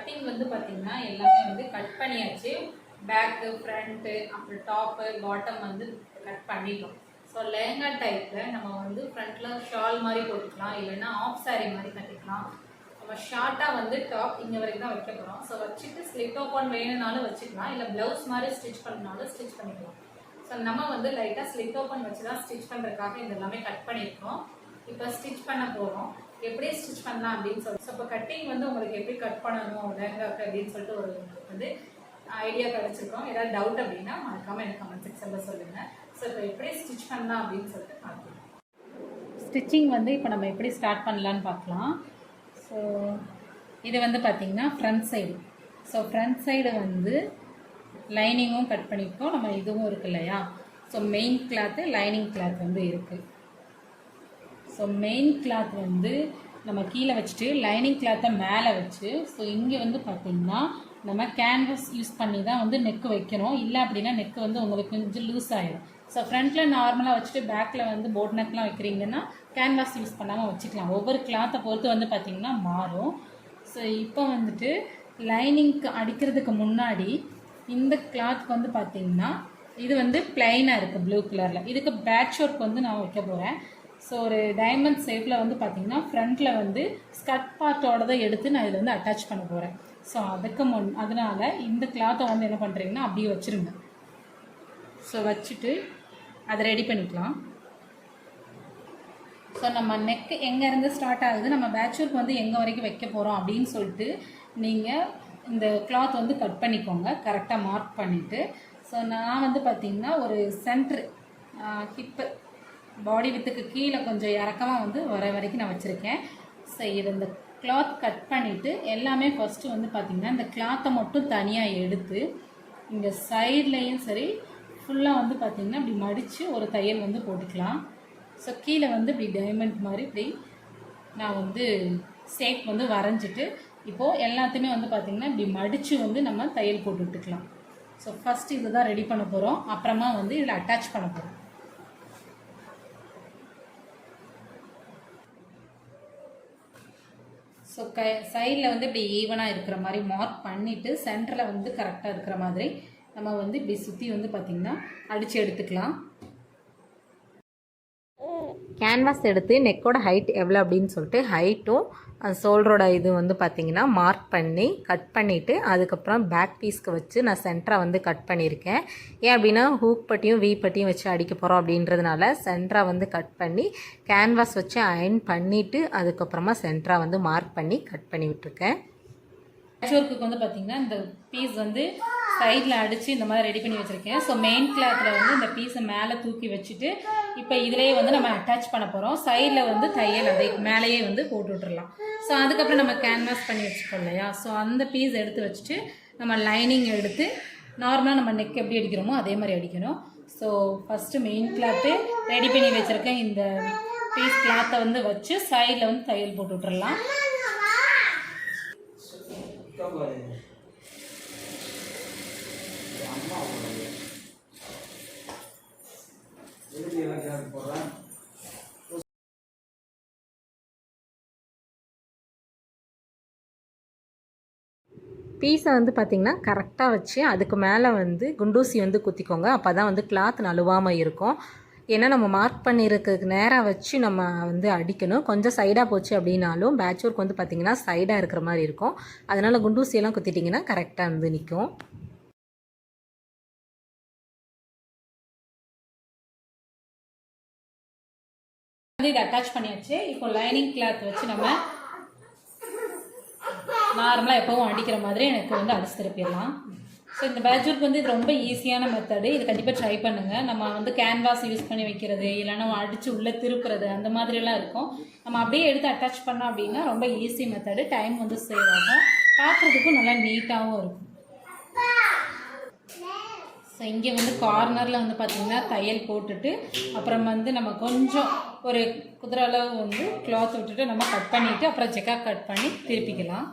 Cutting வந்து பார்த்தீங்கன்னா எல்லாமே வந்து கட் பண்ணியாச்சு. பேக்கு, ஃப்ரண்ட்டு, அப்புறம் டாப்பு, பாட்டம் வந்து கட் பண்ணிட்டோம். ஸோ லெஹங்கா டைப்பில் நம்ம வந்து ஃப்ரண்ட்டில் ஷால் மாதிரி போட்டுக்கலாம், இல்லைன்னா ஆஃப் சாரீ மாதிரி கட்டிக்கலாம். நம்ம ஷார்ட்டாக வந்து டாப் இங்கே வரைக்கும் தான் வைக்க போகிறோம். ஸோ வச்சுட்டு ஸ்லிப் ஓப்பன் வேணும்னாலும் வச்சுக்கலாம், இல்லை ப்ளவுஸ் மாதிரி ஸ்டிச் பண்ணாலும் ஸ்டிச் பண்ணிக்கலாம். ஸோ நம்ம வந்து லைட்டாக ஸ்லிப் ஓப்பன் வச்சு தான் ஸ்டிச் பண்ணுறதுக்காக இது எல்லாமே கட் பண்ணியிருக்கோம். இப்போ ஸ்டிச் பண்ண போகிறோம். எப்படி ஸ்டிச் பண்ணலாம் அப்படின்னு சொல்லிட்டு, ஸோ இப்போ கட்டிங் வந்து உங்களுக்கு எப்படி கட் பண்ணணும் லெஹங்காக்கு அப்படின்னு சொல்லிட்டு ஒரு வந்து ஐடியா கிடச்சிருக்கோம். ஏதாவது டவுட் அப்படின்னா மறக்காமல் எனக்கு கமெண்ட் செக்ஷனில் சொல்லுங்கள். ஸோ இப்போ எப்படி ஸ்டிச் பண்ணலாம் அப்படின்னு சொல்லிட்டு பார்க்கலாம். ஸ்டிச்சிங் வந்து இப்போ நம்ம எப்படி ஸ்டார்ட் பண்ணலான்னு பார்க்கலாம். ஸோ இது வந்து பார்த்திங்கன்னா front side. So front side வந்து லைனிங்கும் கட் பண்ணியிருக்கோம், நம்ம இதுவும் இருக்கு இல்லையா. So main cloth, lining cloth வந்து இருக்குது. ஸோ மெயின் கிளாத் வந்து நம்ம கீழே வச்சுட்டு லைனிங் கிளாத்தை மேலே வச்சு, ஸோ இங்கே வந்து பார்த்திங்கன்னா நம்ம கேன்வாஸ் யூஸ் பண்ணி தான் வந்து நெக்கு வைக்கணும். இல்லை அப்படின்னா நெக்கு வந்து உங்களுக்கு கொஞ்சம் லூஸ் ஆகிடும். ஸோ ஃப்ரண்ட்டில் நார்மலாக வச்சுட்டு பேக்கில் வந்து போட் நெக்லாம் வைக்கிறீங்கன்னா கேன்வாஸ் யூஸ் பண்ணாமல் வச்சுக்கலாம். ஒவ்வொரு கிளாத்தை பொறுத்து வந்து பார்த்திங்கன்னா மாறும். ஸோ இப்போ வந்துட்டு லைனிங்க்கு அடிக்கிறதுக்கு முன்னாடி இந்த கிளாத் வந்து பார்த்திங்கன்னா இது வந்து பிளைனாக இருக்குது ப்ளூ கலரில். இதுக்கு பேட்ச் ஒர்க் வந்து நான் வைக்க போகிறேன். ஸோ ஒரு டைமண்ட் ஷேப்பில் வந்து பார்த்திங்கன்னா ஃப்ரண்ட்டில் வந்து ஸ்கர்ட் பார்ட்டோடதை எடுத்து நான் இதில் வந்து அட்டாச் பண்ண போகிறேன். ஸோ அதுக்கு அதனால் இந்த கிளாத்தை வந்து என்ன பண்ணுறீங்கன்னா அப்படியே வச்சுருங்க. ஸோ வச்சுட்டு அதை ரெடி பண்ணிக்கலாம். ஸோ நம்ம நெக் எங்கேருந்து ஸ்டார்ட் ஆகுது, நம்ம பேட்ச் ஒர்க் வந்து எங்கே வரைக்கும் வைக்க போகிறோம் அப்படின்னு சொல்லிட்டு நீங்கள் இந்த கிளாத் வந்து கட் பண்ணிக்கோங்க, கரெக்டாக மார்க் பண்ணிவிட்டு. ஸோ நான் வந்து பார்த்திங்கன்னா ஒரு சென்ட்ரு ஹிப்பு பாடி வித்துக்கு கீழே கொஞ்சம் இறக்கமாக வந்து வர வரைக்கும் நான் வச்சுருக்கேன். ஸோ இது இந்த கிளாத் கட் பண்ணிவிட்டு எல்லாமே ஃபஸ்ட்டு வந்து பார்த்திங்கன்னா இந்த கிளாத்தை மட்டும் தனியாக எடுத்து இங்கே சைட்லேயும் சரி ஃபுல்லாக வந்து பார்த்திங்கன்னா இப்படி மடித்து ஒரு தையல் வந்து போட்டுக்கலாம். ஸோ கீழே வந்து இப்படி டைமண்ட் மாதிரி இப்படி நான் வந்து ஷேப் வந்து வரைஞ்சிட்டு இப்போது எல்லாத்தையுமே வந்து பார்த்திங்கன்னா இப்படி மடித்து வந்து நம்ம தையல் போட்டு விட்டுக்கலாம். ஸோ ஃபஸ்ட்டு இது தான் ரெடி பண்ண போகிறோம், அப்புறமா வந்து இதில் அட்டாச் பண்ண போகிறோம். ஸோ சைடில் வந்து இப்படி ஈவனாக இருக்கிற மாதிரி மார்க் பண்ணிவிட்டு சென்டரில் வந்து கரெக்டாக இருக்கிற மாதிரி நம்ம வந்து இப்படி சுற்றி வந்து பார்த்திங்கன்னா அடித்து எடுத்துக்கலாம். கேன்வாஸ் எடுத்து நெக்கோட ஹைட் எவ்வளோ அப்படின்னு சொல்லிட்டு ஹைட்டும் ஷோல்டரோட இது வந்து பார்த்திங்கன்னா மார்க் பண்ணி கட் பண்ணிவிட்டு அதுக்கப்புறம் பேக் பீஸ்க்கு வச்சு நான் சென்டரை வந்து கட் பண்ணியிருக்கேன். ஏன் அப்படின்னா ஹூக் பட்டியும் வீ பட்டியும் வச்சு அடிக்க போகிறோம் அப்படின்றதுனால சென்டரை வந்து கட் பண்ணி கேன்வாஸ் வச்சு அயர்ன் பண்ணிவிட்டு அதுக்கப்புறமா சென்டரை வந்து மார்க் பண்ணி கட் பண்ணி விட்டுருக்கேன். பேட்ச் ஒர்க்குக்கு வந்து பார்த்திங்கன்னா இந்த பீஸ் வந்து சைடில் அடித்து இந்த மாதிரி ரெடி பண்ணி வச்சுருக்கேன். ஸோ மெயின் கிளாத்தில் வந்து இந்த பீஸை மேலே தூக்கி வச்சுட்டு இப்போ இதிலேயே வந்து நம்ம அட்டாச் பண்ண போகிறோம். சைடில் வந்து தையல் அதை மேலேயே வந்து போட்டு விட்டுடலாம். ஸோ அதுக்கப்புறம் நம்ம கேன்வாஸ் பண்ணி வச்சுக்கோம் இல்லையா. ஸோ அந்த பீஸ் எடுத்து வச்சுட்டு நம்ம லைனிங் எடுத்து நார்மலாக நம்ம நெக் எப்படி அடிக்கிறோமோ அதே மாதிரி அடிக்கணும். So first main cloth ready பண்ணி வச்சுருக்கேன். இந்த பீஸ் கிளாத்தை வந்து வச்சு சைடில் வந்து தையல் போட்டு விட்டுடலாம். பீஸை வந்து பார்த்திங்கன்னா கரெக்டாக வச்சு அதுக்கு மேலே வந்து குண்டூசி வந்து குத்திக்கோங்க. அப்போ தான் வந்து கிளாத் நழுவாமல் இருக்கும். ஏன்னா நம்ம மார்க் பண்ணியிருக்கிறதுக்கு நேராக வச்சு நம்ம வந்து அடிக்கணும். கொஞ்சம் சைடாக போச்சு அப்படின்னாலும் பேட்ச் ஒர்க் வந்து பார்த்திங்கன்னா சைடாக இருக்கிற மாதிரி இருக்கும். அதனால் குண்டூசியெல்லாம் குத்திட்டிங்கன்னா கரெக்டாக வந்து நிற்கும். இது அட்டாச் பண்ணியாச்சு. இப்போ லைனிங் கிளாத் வச்சு நம்ம நார்மலாக எப்போவும் அடிக்கிற மாதிரி எனக்கு வந்து அடிச்சு திருப்பிடலாம். ஸோ இந்த பேட்ச் ஒர்க் வந்து இது ரொம்ப ஈஸியான மெத்தடு. இது கண்டிப்பாக ட்ரை பண்ணுங்கள். நம்ம வந்து கேன்வாஸ் யூஸ் பண்ணி வைக்கிறது இல்லைன்னா அடித்து உள்ளே திருப்புறது அந்த மாதிரிலாம் இருக்கும். நம்ம அப்படியே எடுத்து அட்டாச் பண்ணோம் அப்படின்னா ரொம்ப ஈஸி மெத்தடு. டைம் வந்து சேவ் ஆகும், பார்க்குறதுக்கும் நல்லா நீட்டாகவும் இருக்கும். ஸோ இங்கே வந்து கார்னரில் வந்து பார்த்திங்கன்னா தையல் போட்டுட்டு அப்புறம் வந்து நம்ம கொஞ்சம் ஒரு குதிரை அளவு வந்து கிளாத் விட்டுட்டு நம்ம கட் பண்ணிவிட்டு அப்புறம் செக்காக கட் பண்ணி திருப்பிக்கலாம்.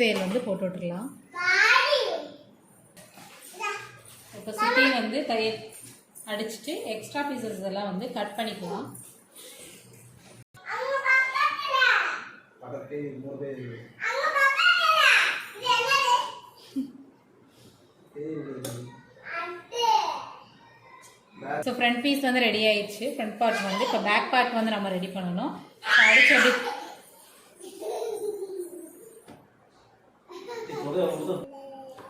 தையல் வந்து போட்டு விட்டுடலாம். இப்போ சுற்றி வந்து தையல் அடிச்சுட்டு எக்ஸ்ட்ரா பீசஸ் எல்லாம் வந்து கட் பண்ணிக்கலாம். ஸோ ஃப்ரண்ட் பீஸ் வந்து ரெடி ஆயிடுச்சு. ஃப்ரண்ட் பார்ட் வந்து இப்போ பேக் பார்ட் வந்து நம்ம ரெடி பண்ணணும். அடிச்சு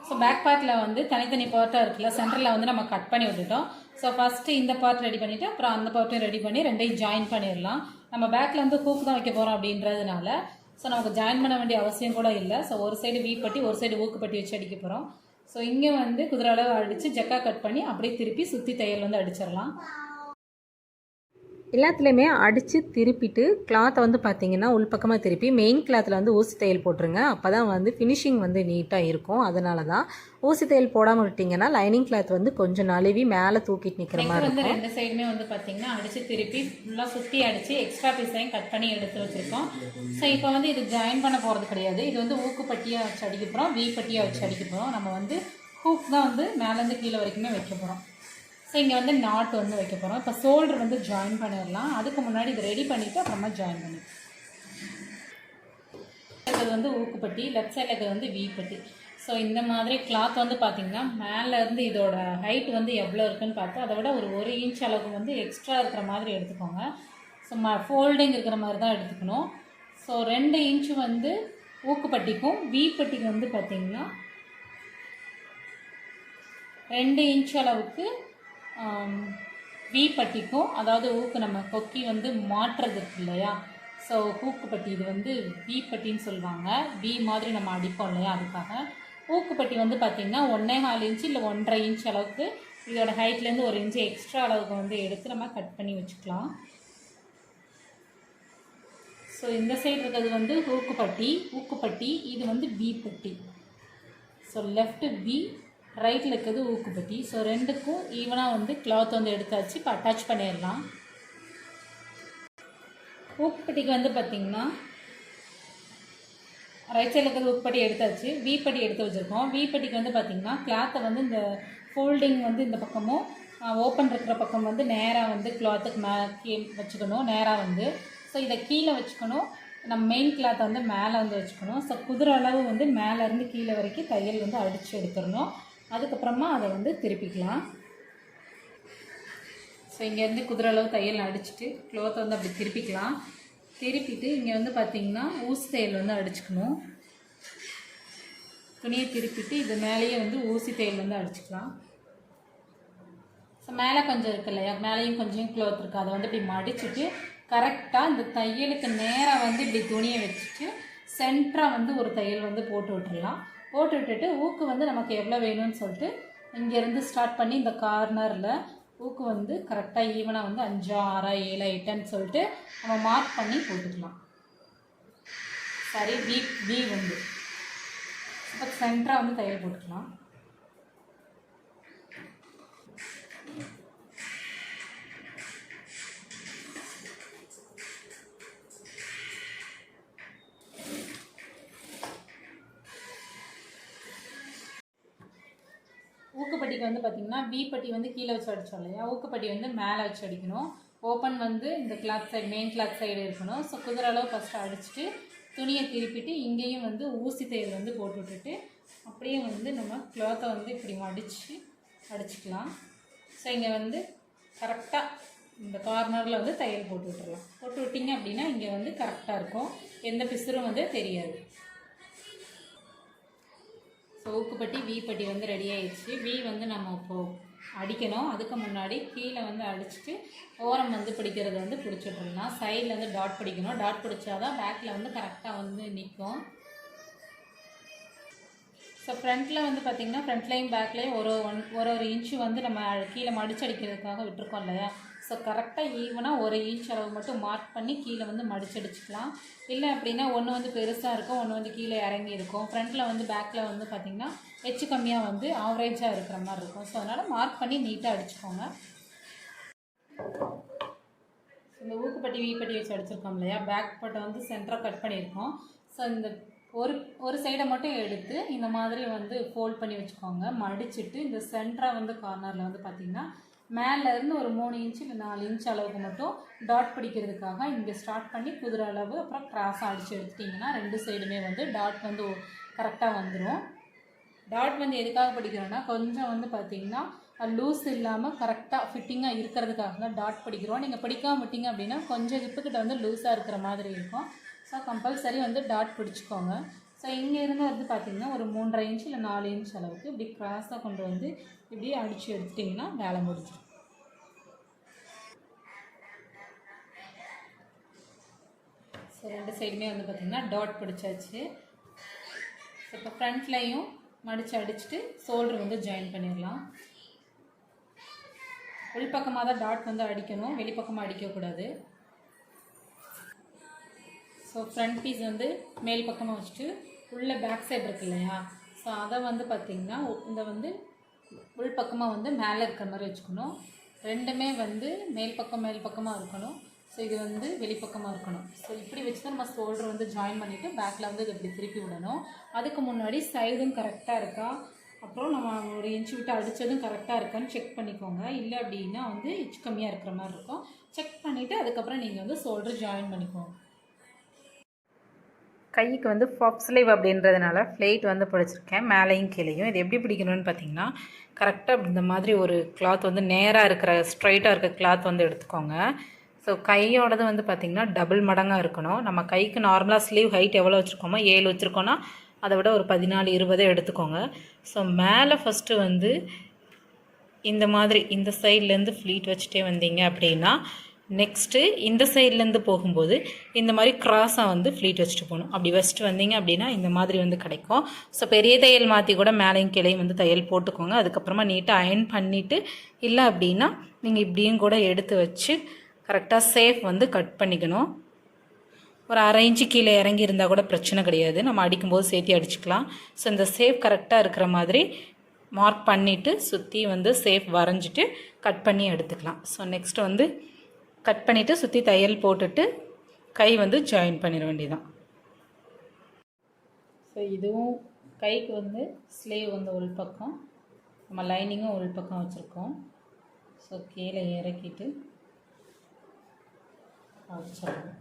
ஸோ பேக் பார்ட்டில் வந்து தனித்தனி பார்ட்டாக இருக்குல்ல, சென்டரில் வந்து நம்ம கட் பண்ணி விட்டுட்டோம். ஸோ ஃபஸ்ட்டு இந்த பார்ட் ரெடி பண்ணிவிட்டு அப்புறம் அந்த பார்ட்டையும் ரெடி பண்ணி ரெண்டையும் ஜாயின் பண்ணிடலாம். நம்ம பேக்கில் வந்து ஹூக் தான் வைக்க போகிறோம் அப்படின்றதுனால ஸோ நமக்கு ஜாயின் பண்ண வேண்டிய அவசியம் கூட இல்லை. ஸோ ஒரு சைடு வீ பட்டி ஒரு சைடு ஊக்கு பட்டி வச்சு அடிக்க போகிறோம். ஸோ இங்கே வந்து குதிரை அளவு அடித்து ஜக்கா கட் பண்ணி அப்படியே திருப்பி சுற்றி தையல் வந்து அடிச்சிடலாம். எல்லாத்துலேயுமே அடித்து திருப்பிட்டு கிளாத்தை வந்து பார்த்திங்கன்னா உள்பக்கமாக திருப்பி மெயின் கிளாத்தில் வந்து ஊசி தையல் போட்டுருங்க. அப்போ தான் வந்து ஃபினிஷிங் வந்து நீட்டாக இருக்கும். அதனால தான் ஊசி தையல் போடாமல் விட்டிங்கன்னா லைனிங் கிளாத் வந்து கொஞ்சம் நழுவி மேலே தூக்கிட்டு நிற்கிற மாதிரி வந்து ரெண்டு சைடுமே வந்து பார்த்திங்கன்னா அடித்து திருப்பி ஃபுல்லாக சுற்றி அடித்து எக்ஸ்ட்ரா பீஸையும் கட் பண்ணி எடுத்து வச்சுருக்கோம். ஸோ இப்போ வந்து இது ஜாயின் பண்ண போகிறது கிடையாது. இது வந்து ஊக்கு பட்டியாக வச்சு அடிக்க போகிறோம், வீ பட்டியாக வச்சு அடிக்க போகிறோம். நம்ம வந்து ஹூக் தான் வந்து மேலேருந்து கீழே வரைக்குமே வைக்க போகிறோம். ஸோ இங்கே வந்து நாட் வந்து வைக்க போகிறோம். இப்போ ஷோல்டர் வந்து ஜாயின் பண்ணிடலாம். அதுக்கு முன்னாடி இதை ரெடி பண்ணிவிட்டு அப்புறமா ஜாயின் பண்ணி இருக்கிறது வந்து ஊக்குப்பட்டி, லெஃப்ட் சைடில் இருக்கிறது வந்து வீ பட்டி. ஸோ இந்த மாதிரி கிளாத் வந்து பார்த்திங்கன்னா மேலேருந்து இதோட ஹைட் வந்து எவ்வளோ இருக்குன்னு பார்த்து அதை விட ஒரு இன்ச் அளவுக்கு வந்து எக்ஸ்ட்ரா இருக்கிற மாதிரி எடுத்துக்கோங்க. ஸோ ஃபோல்டிங் இருக்கிற மாதிரி தான் எடுத்துக்கணும். ஸோ 2 இன்ச்சு வந்து ஊக்குப்பட்டிக்கும் வீ பட்டிக்கு வந்து பார்த்திங்கன்னா 2 இன்ச் அளவுக்கு வீ பட்டிக்கும், அதாவது ஊக்கு நம்ம கொக்கி வந்து மாற்றுறது இருக்கு இல்லையா, ஸோ ஊக்குப்பட்டி இது வந்து வீ பட்டின்னு சொல்லுவாங்க. வீ மாதிரி நம்ம அடிப்போம் இல்லையா, அதுக்காக ஊக்குப்பட்டி வந்து பார்த்திங்கன்னா 1.25 இன்ச்சு இல்லை 1.5 இன்ச் அளவுக்கு இதோட ஹைட்லேருந்து 1 இன்ச்சு எக்ஸ்ட்ரா அளவுக்கு வந்து எடுத்து நம்ம கட் பண்ணி வச்சுக்கலாம். ஸோ இந்த சைடு இருக்கிறது வந்து ஊக்குப்பட்டி, இது வந்து வீ பட்டி. ஸோ லெஃப்ட் வீ, ரைட்டில் இருக்கிறது ஊக்குப்பட்டி. ஸோ ரெண்டுக்கும் ஈவனாக வந்து கிளாத் வந்து எடுத்தாச்சு. இப்போ அட்டாச் பண்ணிடலாம். ஊக்குப்பட்டிக்கு வந்து பார்த்திங்கன்னா ரைட் சைடில் இருக்கிறது ஊக்குப்பட்டி எடுத்தாச்சு. வீப்பட்டி எடுத்து வச்சுருக்கோம். வீப்பட்டிக்கு வந்து பார்த்திங்கன்னா கிளாத்தை வந்து இந்த ஃபோல்டிங் வந்து இந்த பக்கமும் ஓப்பன் இருக்கிற பக்கம் வந்து நேராக வந்து கிளாத்துக்கு வச்சுக்கணும், நேராக வந்து. ஸோ இதை கீழே வச்சுக்கணும். நம்ம மெயின் கிளாத்தை வந்து மேலே வந்து வச்சுக்கணும். ஸோ குதிரை அளவு வந்து மேலேருந்து கீழே வரைக்கும் தையல் வந்து அடித்து எடுத்துடணும். அதுக்கப்புறமா அதை வந்து திருப்பிக்கலாம். ஸோ இங்கேருந்து குதிரை அளவு தையல் அடிச்சுட்டு க்ளோத்தை வந்து அப்படி திருப்பிக்கலாம். திருப்பிட்டு இங்கே வந்து பார்த்திங்கன்னா ஊசி தையல் வந்து அடிச்சுக்கணும். துணியை திருப்பிட்டு இது மேலேயே வந்து ஊசி தையல் வந்து அடிச்சுக்கலாம். ஸோ மேலே கொஞ்சம் இருக்கு இல்லையா, மேலேயும் கொஞ்சம் க்ளோத் இருக்குது, அதை வந்து இப்படி மடிச்சுட்டு கரெக்டாக இந்த தையலுக்கு நேராக வந்து இப்படி துணியை வச்சுட்டு சென்டராக வந்து ஒரு தையல் வந்து போட்டு விட்டுடலாம். போட்டு விட்டுட்டு ஊக்கு வந்து நமக்கு எவ்வளோ வேணும்னு சொல்லிட்டு இங்கேருந்து ஸ்டார்ட் பண்ணி இந்த கார்னரில் ஊக்கு வந்து கரெக்டாக ஈவனாக வந்து 5, 6, 7, 8ன்னு சொல்லிட்டு நம்ம மார்க் பண்ணி போட்டுக்கலாம். சரி, வீ வந்து இப்போ சென்டராக வந்து தையல் போட்டுக்கலாம். ஊக்குப்பட்டிக்கு வந்து பார்த்திங்கன்னா வீ பட்டி வந்து கீழே வச்சு அடித்தோம் இல்லையா, ஊக்குப்பட்டி வந்து மேலே வச்சு அடிக்கணும். ஓப்பன் வந்து இந்த cloth side, main cloth side இருக்கணும். ஸோ குதிரை அளவு ஃபஸ்ட்டு அடிச்சுட்டு துணியை திருப்பிட்டு இங்கேயும் வந்து ஊசி தையல் வந்து போட்டு விட்டுட்டு அப்படியே வந்து நம்ம கிளாத்தை வந்து இப்படி அடிச்சுக்கலாம். ஸோ இங்கே வந்து கரெக்டாக இந்த கார்னரில் வந்து தையல் போட்டு விட்டுடலாம். போட்டு விட்டிங்க அப்படின்னா இங்கே வந்து கரெக்டாக இருக்கும், எந்த பிசுறும் வந்து தெரியாது. ஸோ ஊக்குப்பட்டி வீ பட்டி வந்து ரெடி ஆகிடுச்சு. வீ வந்து நம்ம இப்போது அடிக்கணும். அதுக்கு முன்னாடி கீழே வந்து அடிச்சுட்டு ஓரம் வந்து பிடிக்கிறது வந்து பிடிச்சிட்ருலாம். சைடில் வந்து டாட் பிடிக்கணும். டாட் பிடிச்சாதான் பேக்கில் வந்து கரெக்டாக வந்து நிற்கும். ஸோ ஃப்ரண்ட்டில் வந்து பார்த்திங்கன்னா ஃப்ரண்ட்லேயும் பேக்லேயும் ஒரு இன்ச்சு வந்து நம்ம கீழே மடிச்சு அடிக்கிறதுக்காக விட்டுருக்கோம் இல்லையா, ஸோ கரெக்டாக ஈவனாக 1 இன்ச் அளவு மட்டும் மார்க் பண்ணி கீழே வந்து மடிச்சடிச்சுக்கலாம். இல்லை அப்படின்னா ஒன்று வந்து பெருசாக இருக்கும், ஒன்று வந்து கீழே இறங்கி இருக்கும். ஃப்ரண்ட்டில் வந்து பேக்கில் வந்து பார்த்திங்கன்னா எச்சு கம்மியாக வந்து ஆவரேஜாக இருக்கிற மாதிரி இருக்கும். ஸோ அதனால் மார்க் பண்ணி நீட்டாக அடிச்சுக்கோங்க. இந்த ஊக்குப்பட்டி வீப்பட்டி வச்சு அடிச்சிருக்கோம் இல்லையா, பேக் பட்டை வந்து சென்டராக கட் பண்ணியிருக்கோம். ஸோ இந்த ஒரு ஒரு சைடை மட்டும் எடுத்து இந்த மாதிரி வந்து ஃபோல்ட் பண்ணி வச்சுக்கோங்க. மடிச்சுட்டு இந்த சென்டராக வந்து கார்னரில் வந்து பார்த்திங்கன்னா மேலேருந்து ஒரு 3 இன்ச்சு இல்லை 4 இன்ச் அளவுக்கு மட்டும் டாட் பிடிக்கிறதுக்காக இங்கே ஸ்டார்ட் பண்ணி குதிரை அளவு அப்புறம் கிராஸாக அடித்து எடுத்துட்டிங்கன்னா 2 சைடுமே வந்து டாட் வந்து கரெக்டாக வந்துடும். டாட் வந்து எதுக்காக பிடிக்கிறோன்னா கொஞ்சம் வந்து பார்த்திங்கன்னா லூஸ் இல்லாமல் கரெக்டாக ஃபிட்டிங்காக இருக்கிறதுக்காக தான் டாட் பிடிக்கிறோம். நீங்கள் பிடிக்காம விட்டிங்க அப்படின்னா கொஞ்சம் ஹிப்புக்கிட்ட வந்து லூஸாக இருக்கிற மாதிரி இருக்கும். ஸோ கம்பல்சரி வந்து டாட் பிடிச்சிக்கோங்க. ஸோ இங்கேருந்து வந்து பார்த்திங்கன்னா ஒரு 3.5 இன்ச் இல்லை 4 இன்ச் அளவுக்கு இப்படி கிராஸாக கொண்டு வந்து இப்படி அடித்து எடுத்துட்டிங்கன்னா வேலை முடிஞ்சிடும். ஸோ 2 சைடுமே வந்து பார்த்திங்கன்னா டாட் பிடிச்சாச்சு. ஸோ இப்போ ஃப்ரண்ட்லையும் மடித்து அடிச்சுட்டு ஷோல்டர் வந்து ஜாயின் பண்ணிடலாம். உள்பக்கமாக தான் டாட் வந்து அடிக்கணும், வெளிப்பக்கமாக அடிக்கக்கூடாது. ஸோ ஃப்ரண்ட் பீஸ் வந்து மேல் பக்கமாக வச்சுட்டு உள்ளே பேக் சைடு இருக்கு இல்லையா, ஸோ அதை வந்து பார்த்திங்கன்னா இந்த வந்து உள்பக்கமாக வந்து மேலே இருக்கிற மாதிரி வச்சுக்கணும். ரெண்டுமே வந்து மேல் பக்கமாக இருக்கணும். ஸோ இது வந்து வெளிப்பக்கமாக இருக்கணும். ஸோ இப்படி வச்சு தான் நம்ம ஷோல்டர் வந்து ஜாயின் பண்ணிவிட்டு பேக்கில் வந்து இது இப்படி திருப்பி விடணும். அதுக்கு முன்னாடி சைடும் கரெக்டாக இருக்கா, அப்புறம் நம்ம ஒரு இன்ச்சு விட்டு அடித்ததும் கரெக்டாக இருக்கான்னு செக் பண்ணிக்கோங்க. இல்லை அப்படின்னா வந்து இன்ச்சு கம்மியாக இருக்கிற மாதிரி இருக்கும். செக் பண்ணிவிட்டு அதுக்கப்புறம் நீங்கள் வந்து ஷோல்டர் ஜாயின் பண்ணிக்கோங்க. கைக்கு வந்து பஃப் ஸ்லீவ் அப்படின்றதுனால ஃப்ளைட் வந்து பிடிச்சிருக்கேன் மேலேயும் கீழேயும். இது எப்படி பிடிக்கணும்னு பார்த்தீங்கன்னா கரெக்டாக இந்த மாதிரி ஒரு கிளாத் வந்து நேராக இருக்கிற ஸ்ட்ரைட்டாக இருக்கிற கிளாத் வந்து எடுத்துக்கோங்க. ஸோ கையோடது வந்து பார்த்திங்கன்னா டபுள் மடங்காக இருக்கணும். நம்ம கைக்கு நார்மலாக ஸ்லீவ் ஹைட் எவ்வளோ வச்சுருக்கோமோ 7 வச்சுருக்கோன்னா அதை விட ஒரு 14-20 எடுத்துக்கோங்க. ஸோ மேலே ஃபஸ்ட்டு வந்து இந்த மாதிரி இந்த சைட்லேருந்து ஃப்ளீட் வச்சுட்டே வந்தீங்க அப்படின்னா நெக்ஸ்ட்டு இந்த சைட்லேருந்து போகும்போது இந்த மாதிரி க்ராஸாக வந்து ஃப்ளீட் வச்சுட்டு போகணும். அப்படி வச்சுட்டு வந்தீங்க அப்படின்னா இந்த மாதிரி வந்து கிடைக்கும். ஸோ பெரிய தையல் மாற்றி கூட மேலேயும் கீழையும் வந்து தையல் போட்டுக்கோங்க. அதுக்கப்புறமா நீட்டாக அயர்ன் பண்ணிவிட்டு இல்லை அப்படின்னா நீங்கள் இப்படியும் கூட எடுத்து வச்சு கரெக்டாக சேஃப் வந்து கட் பண்ணிக்கணும். ஒரு 1/2 இன்ச்சு கீழே இறங்கி இருந்தால் கூட பிரச்சனை கிடையாது, நம்ம அடிக்கும்போது சேர்த்து அடிச்சுக்கலாம். ஸோ இந்த சேஃப் கரெக்டாக இருக்கிற மாதிரி மார்க் பண்ணிவிட்டு சுற்றி வந்து சேஃப் வரைஞ்சிட்டு கட் பண்ணி எடுத்துக்கலாம். ஸோ நெக்ஸ்ட்டு வந்து கட் பண்ணிவிட்டு சுற்றி தையல் போட்டுட்டு கை வந்து ஜாயின் பண்ணிட வேண்டியதான். ஸோ இதுவும் கைக்கு வந்து ஸ்லீவ் வந்து உள்பக்கம், நம்ம லைனிங்கும் உள்பக்கம் வச்சுருக்கோம். ஸோ கீழே இறக்கிட்டு வச்சிடணும்.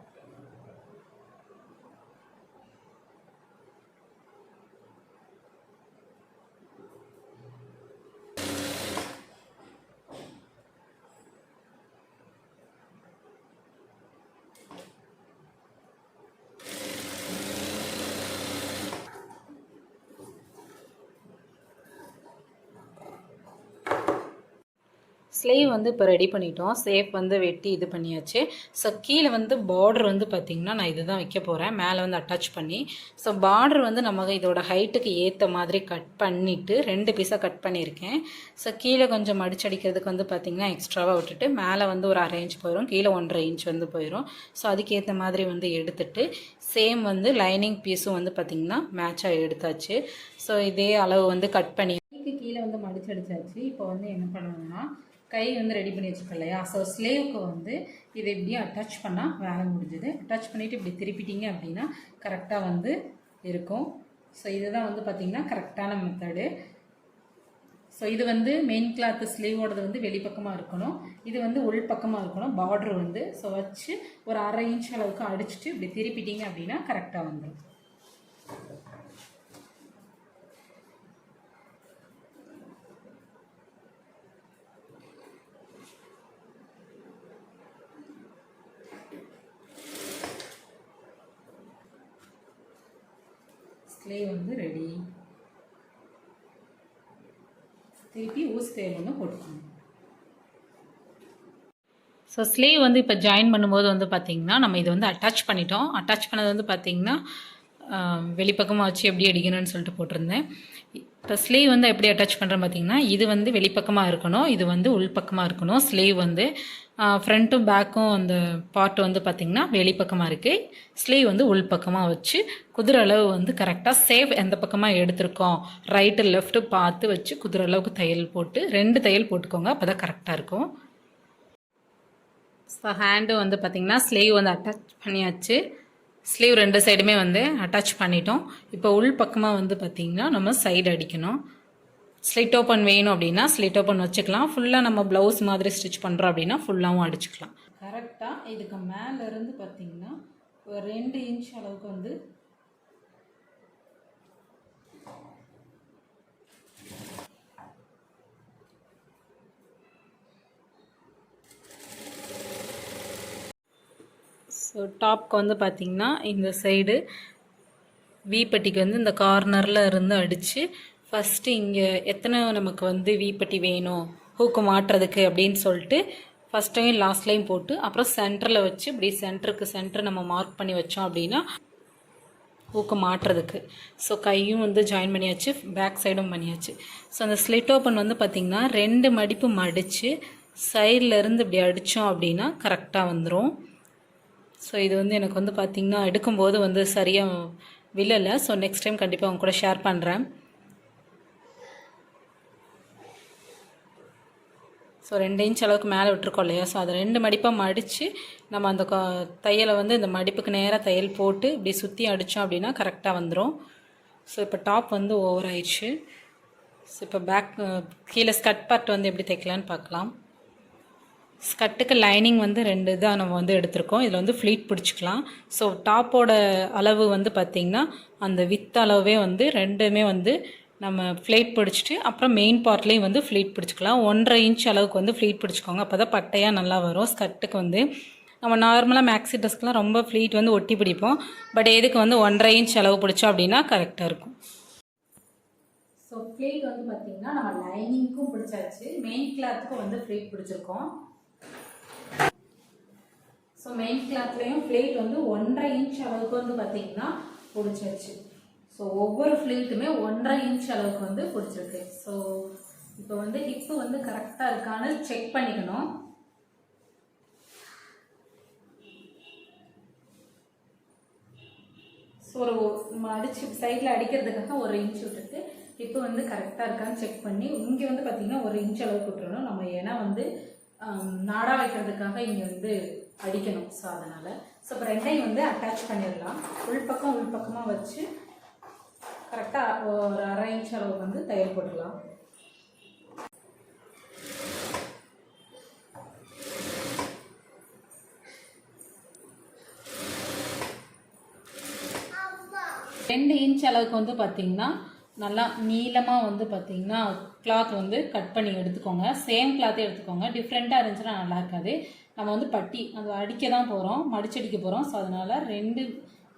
ஸ்லீவ் வந்து இப்போ ரெடி பண்ணிட்டோம். சேஃப் வந்து வெட்டி இது பண்ணியாச்சு. ஸோ கீழே வந்து பார்டர் வந்து பார்த்திங்கன்னா நான் இது தான் வைக்க போகிறேன், மேலே வந்து அட்டாச் பண்ணி. ஸோ பார்டர் வந்து நம்ம இதோட ஹைட்டுக்கு ஏற்ற மாதிரி கட் பண்ணிவிட்டு 2 பீஸாக கட் பண்ணியிருக்கேன். ஸோ கீழே கொஞ்சம் மடிச்சடிக்கிறதுக்கு வந்து பார்த்திங்கன்னா எக்ஸ்ட்ராவாக விட்டுட்டு மேலே வந்து ஒரு 1/2 இன்ச் போயிடும், கீழே 1.5 இன்ச் வந்து போயிடும். ஸோ அதுக்கேற்ற மாதிரி வந்து எடுத்துட்டு சேம் வந்து லைனிங் பீஸும் வந்து பார்த்திங்கன்னா மேட்சாக எடுத்தாச்சு. ஸோ இதே அளவு வந்து கட் பண்ணி கீழே வந்து மடிச்சடிச்சாச்சு. இப்போ வந்து என்ன பண்ணணும்னா கை வந்து ரெடி பண்ணி வச்சுருக்கோம் இல்லையா, ஸோ ஸ்லீவுக்கு வந்து இதை இப்படியே அட்டாச் பண்ணால் வேலை முடிஞ்சுது. அட்டாச் பண்ணிவிட்டு இப்படி திருப்பிட்டீங்க அப்படின்னா கரெக்டாக வந்து இருக்கும். ஸோ இதுதான் வந்து பார்த்திங்கன்னா கரெக்டான மெத்தடு. ஸோ இது வந்து மெயின் கிளாத்து ஸ்லீவோடது வந்து வெளிப்பக்கமாக இருக்கணும், இது வந்து உள்பக்கமாக இருக்கணும். பார்டர் வந்து ஸோ வச்சு ஒரு 1/2 இன்ச் அளவுக்கு அடிச்சுட்டு இப்படி திருப்பிட்டீங்க அப்படின்னா கரெக்டாக வந்துடும். ஸ்லீவ் வந்து ரெடி. திருப்பி ஊசி தையல் வந்து போட்டுக்கணும். ஸோ ஸ்லீவ் வந்து இப்போ ஜாயின் பண்ணும்போது வந்து பார்த்திங்கன்னா நம்ம இது வந்து அட்டாச் பண்ணிட்டோம். அட்டாச் பண்ணது வந்து பார்த்திங்கன்னா வெளிப்பக்கமாக வச்சு எப்படி அடிக்கணும்னு சொல்லிட்டு போட்டிருந்தேன். இப்போ ஸ்லீவ் வந்து எப்படி அட்டாச் பண்ணுறேன் பார்த்திங்கன்னா இது வந்து வெளிப்பக்கமாக இருக்கணும், இது வந்து உள்பக்கமாக இருக்கணும். ஸ்லீவ் வந்து ஃப்ரண்ட்டும் பேக்கும் அந்த பார்ட் வந்து பார்த்திங்கன்னா வெளிப்பக்கமாக இருக்குது, ஸ்லீவ் வந்து உள்பக்கமாக வச்சு குதிரை அளவு வந்து கரெக்டாக சேஃப் எந்த பக்கமாக எடுத்திருக்கோம் ரைட்டு லெஃப்ட்டு பார்த்து வச்சு குதிரை அளவுக்கு தையல் போட்டு 2 தையல் போட்டுக்கோங்க, அப்போ தான் கரெக்டாக இருக்கும். ஸோ ஹேண்டு வந்து பார்த்திங்கன்னா ஸ்லீவ் வந்து அட்டாச் பண்ணியாச்சு. ஸ்லீவ் 2 சைடுமே வந்து அட்டாச் பண்ணிட்டோம். இப்போ உள் பக்கமாக வந்து பார்த்திங்கன்னா நம்ம சைடு அடிக்கணும். ஸ்லிட் ஓப்பன் வேணும் அப்படின்னா ஸ்லிட் ஓப்பன் வச்சுக்கலாம். ஃபுல்லாக நம்ம ப்ளவுஸ் மாதிரி ஸ்டிச் பண்ணுறோம் அப்படின்னா ஃபுல்லாகவும் அடிச்சுக்கலாம். கரெக்டாக இதுக்கு மேலேருந்து பார்த்திங்கன்னா ஒரு 2 இன்ச் அளவுக்கு வந்து ஸோ டாப்க்கு வந்து பார்த்திங்கன்னா இந்த சைடு வீப்பட்டிக்கு வந்து இந்த கார்னரில் இருந்து அடித்து ஃபஸ்ட்டு இங்கே எத்தனை நமக்கு வந்து வீப்பட்டி வேணும் ஹூக்கு மாட்டுறதுக்கு அப்படின்னு சொல்லிட்டு ஃபஸ்ட்டையும் லாஸ்ட்லையும் போட்டு அப்புறம் சென்டரில் வச்சு இப்படி சென்டர் நம்ம மார்க் பண்ணி வச்சோம் அப்படின்னா ஹூக்கு மாட்டுறதுக்கு. ஸோ கையும் வந்து ஜாயின் பண்ணியாச்சு, பேக் சைடும் பண்ணியாச்சு. ஸோ அந்த ஸ்லிட் ஓப்பன் வந்து பார்த்திங்கன்னா 2 மடிப்பு மடித்து சைடில் இருந்து இப்படி அடித்தோம் அப்படின்னா கரெக்டாக வந்துடும். ஸோ இது வந்து எனக்கு வந்து பார்த்திங்கன்னா எடுக்கும்போது வந்து சரியாக விழலை. ஸோ நெக்ஸ்ட் டைம் கண்டிப்பாக அவங்க கூட ஷேர் பண்ணுறேன். ஸோ 2 இன்ச் அளவுக்கு மேலே விட்டுருக்கோம் இல்லையா, ஸோ அதை 2 மடிப்பாக மடித்து நம்ம அந்த தையலை வந்து இந்த மடிப்புக்கு நேராக தையல் போட்டு இப்படி சுற்றி அடித்தோம் அப்படின்னா கரெக்டாக வந்துடும். ஸோ இப்போ டாப் வந்து ஓவர் ஆயிடுச்சு. ஸோ இப்போ பேக் கீழே ஸ்கர்ட் பார்ட் வந்து எப்படி தைக்கலான்னு பார்க்கலாம். ஸ்கர்ட்டுக்கு லைனிங் வந்து 2 இதாக நம்ம வந்து எடுத்திருக்கோம். இதில் வந்து ஃப்ளீட் பிடிச்சிக்கலாம். ஸோ டாப்போட அளவு வந்து பார்த்திங்கன்னா அந்த வித் அளவே வந்து 2மே வந்து நம்ம ஃப்ளீட் பிடிச்சிட்டு அப்புறம் மெயின் பார்ட்லேயும் வந்து ஃப்ளீட் பிடிச்சிக்கலாம். 1.5 இன்ச் அளவுக்கு வந்து ஃப்ளீட் பிடிச்சிக்கோங்க, அப்போ தான் பட்டையாக நல்லா வரும். ஸ்கர்ட்டுக்கு வந்து நம்ம நார்மலாக மேக்ஸி ட்ரெஸ்க்கெலாம் ரொம்ப ஃப்ளீட் வந்து ஒட்டி பிடிப்போம். பட் எதுக்கு வந்து 1.5 இன்ச் அளவு பிடிச்சோம் அப்படின்னா கரெக்டாக இருக்கும். ஸோ ஃப்ளீட் வந்து பார்த்திங்கன்னா நம்ம லைனிங்க்கும் பிடிச்சாச்சு, மெயின் கிளாத்துக்கும் வந்து ஃப்ளீட் பிடிச்சிருக்கோம். ஸோ மெயின் கிளாத்லேயும் ஃப்ளீட் வந்து 1.5 இன்ச் அளவுக்கு வந்து பார்த்திங்கன்னா பிடிச்சாச்சு. ஸோ ஒவ்வொரு ஃப்ளீட்டுமே 1.5 இன்ச் அளவுக்கு வந்து பிடிச்சிருக்கு. ஸோ இப்போ வந்து ஹிப்பு வந்து கரெக்டாக இருக்கான்னு செக் பண்ணிக்கணும். ஸோ ஒரு நம்ம அடிச்சு சைடில் அடிக்கிறதுக்காக 1 இன்ச் விட்டுட்டு ஹிப்பு வந்து கரெக்டாக இருக்கான்னு செக் பண்ணி இங்கே வந்து பார்த்திங்கன்னா 1 இன்ச் அளவுக்கு விட்டுறணும் நம்ம. ஏன்னா வந்து நாடா வைக்கிறதுக்காக இங்கே வந்து அடிக்கணும். ஸோ அதனால் ஸோ இப்போ 2ஐயும் வந்து அட்டாச் பண்ணிடலாம். உள்பக்கமாக வச்சு கரெக்டாக ஒரு 1/2 இன்ச் அளவுக்கு வந்து தையல் போட்டுடலாம். ரெண்டு இன்ச் அளவுக்கு வந்து பார்த்திங்கன்னா நல்லா நீளமாக வந்து பார்த்திங்கன்னா கிளாத் வந்து கட் பண்ணி எடுத்துக்கோங்க. சேம் கிளாத்தே எடுத்துக்கோங்க. டிஃப்ரெண்ட்டாக இருந்துச்சுன்னா நல்லா இருக்காது. நம்ம வந்து பட்டி அது அடிக்க தான் போகிறோம், மடிச்சடிக்க போகிறோம். ஸோ அதனால் 2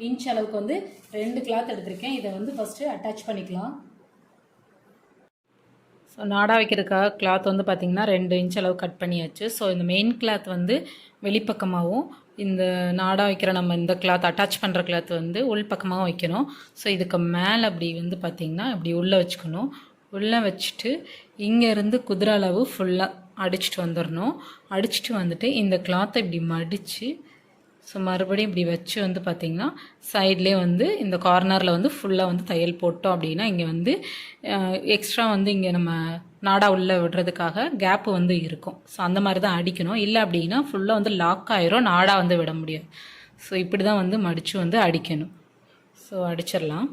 இன்ச் அளவுக்கு வந்து 2 கிளாத் எடுத்திருக்கேன். இதை வந்து ஃபஸ்ட்டு அட்டாச் பண்ணிக்கலாம். ஸோ நாடா வைக்கிறதுக்காக கிளாத் வந்து பார்த்திங்கன்னா 2 இன்ச் அளவு கட் பண்ணியாச்சு. ஸோ இந்த மெயின் கிளாத் வந்து வெளிப்பக்கமாகவும் இந்த நாடா வைக்கிற நம்ம இந்த கிளாத் அட்டாச் பண்ணுற கிளாத் வந்து உள்பக்கமாகவும் வைக்கணும். ஸோ இதுக்கு மேலே அப்படி வந்து பார்த்திங்கன்னா இப்படி உள்ளே வச்சுக்கணும். உள்ளே வச்சுட்டு இங்கேருந்து குதிரை அளவு ஃபுல்லாக அடிச்சுட்டு வந்துடணும். அடிச்சுட்டு வந்துட்டு இந்த கிளாத்தை இப்படி மடித்து ஸோ மறுபடியும் இப்படி வச்சு வந்து பார்த்திங்கன்னா சைட்லேயே வந்து இந்த கார்னரில் வந்து ஃபுல்லாக வந்து தையல் போட்டோம் அப்படின்னா இங்கே வந்து எக்ஸ்ட்ரா வந்து இங்கே நம்ம நாடா உள்ளே விடுறதுக்காக கேப்பு வந்து இருக்கும். ஸோ அந்த மாதிரி தான் அடிக்கணும். இல்லை அப்படின்னா ஃபுல்லாக வந்து லாக் ஆயிரும், நாடா வந்து விட முடியாது. ஸோ இப்படி தான் வந்து மடித்து வந்து அடிக்கணும். ஸோ அடிச்சிடலாம்.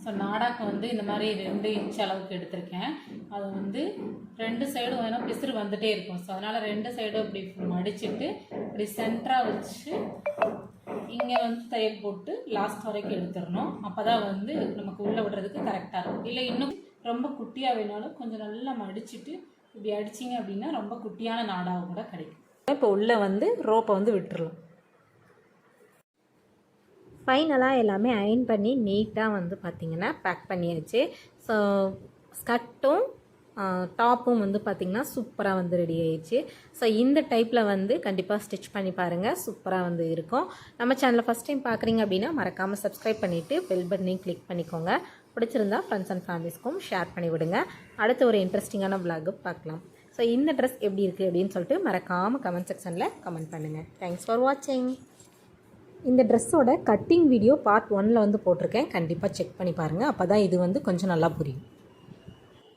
ஸோ நாடாக்கு வந்து இந்த மாதிரி 2 இன்ச் அளவுக்கு எடுத்திருக்கேன். அது வந்து 2 சைடும் வேணால் பிசுறு வந்துகிட்டே இருக்கும். ஸோ அதனால் 2 சைடும் இப்படி மடிச்சுட்டு இப்படி சென்டராக வச்சு இங்கே வந்து தையல் போட்டு லாஸ்ட் வரைக்கும் எடுத்துடணும். அப்போ தான் வந்து நமக்கு உள்ளே விடுறதுக்கு கரெக்டாக இருக்கும். இல்லை இன்னும் ரொம்ப குட்டியாக வேணாலும் கொஞ்சம் நல்லா மடிச்சுட்டு இப்படி அடிச்சிங்க அப்படின்னா ரொம்ப குட்டியான நாடாக கூட கிடைக்கும். இப்போ உள்ளே வந்து ரோப்பை வந்து விட்டுறலாம். ஃபைனலாக எல்லாமே அயன் பண்ணி நீட்டாக வந்து பார்த்திங்கன்னா பேக் பண்ணியாச்சு. ஸோ ஸ்கர்ட்டும் டாப்பும் வந்து பார்த்திங்கன்னா சூப்பராக வந்து ரெடி ஆயிடுச்சு. ஸோ இந்த டைப்பில் வந்து கண்டிப்பாக ஸ்டிச் பண்ணி பாருங்கள், சூப்பராக வந்து இருக்கும். நம்ம சேனலை ஃபஸ்ட் டைம் பார்க்குறீங்க அப்படின்னா மறக்காமல் சப்ஸ்கிரைப் பண்ணிவிட்டு பெல் பட்டனையும் கிளிக் பண்ணிக்கோங்க. பிடிச்சிருந்தா ஃப்ரெண்ட்ஸ் அண்ட் ஃபேமிலிஸ்க்கும் ஷேர் பண்ணி விடுங்க. அடுத்த ஒரு இன்ட்ரெஸ்டிங்கான vlog பார்க்கலாம். ஸோ இந்த ட்ரெஸ் எப்படி இருக்குது அப்படின்னு சொல்லிட்டு மறக்காமல் கமெண்ட் செக்ஷனில் கமெண்ட் பண்ணுங்கள். தேங்க்ஸ் ஃபார் வாட்சிங். இந்த ட்ரெஸ்ஸோட கட்டிங் வீடியோ பார்ட் 1 வந்து போட்டிருக்கேன், கண்டிப்பாக செக் பண்ணி பாருங்கள். அப்போ தான் இது வந்து கொஞ்சம் நல்லா புரியும்.